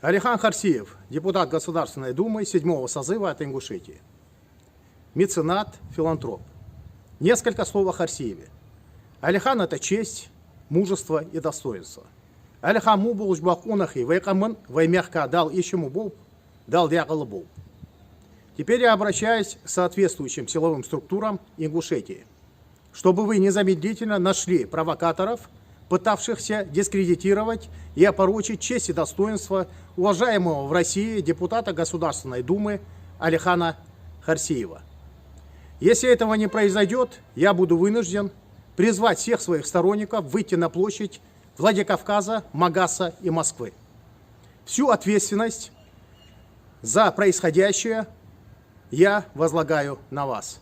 Алихан Харсиев, депутат Государственной Думы 7-го созыва от Ингушетии. Меценат, филантроп. Несколько слов о Харсиеве. Алихан – это честь, мужество и достоинство. Алихан му был жбакунах и вейкамын, веймягка дал ищему бол, дал дягалы бол. Теперь я обращаюсь к соответствующим силовым структурам Ингушетии, чтобы вы незамедлительно нашли провокаторов, пытавшихся дискредитировать и опорочить честь и достоинство уважаемого в России депутата Государственной Думы Алихана Харсиева. Если этого не произойдет, я буду вынужден призвать всех своих сторонников выйти на площадь Владикавказа, Магаса и Москвы. Всю ответственность за происходящее я возлагаю на вас.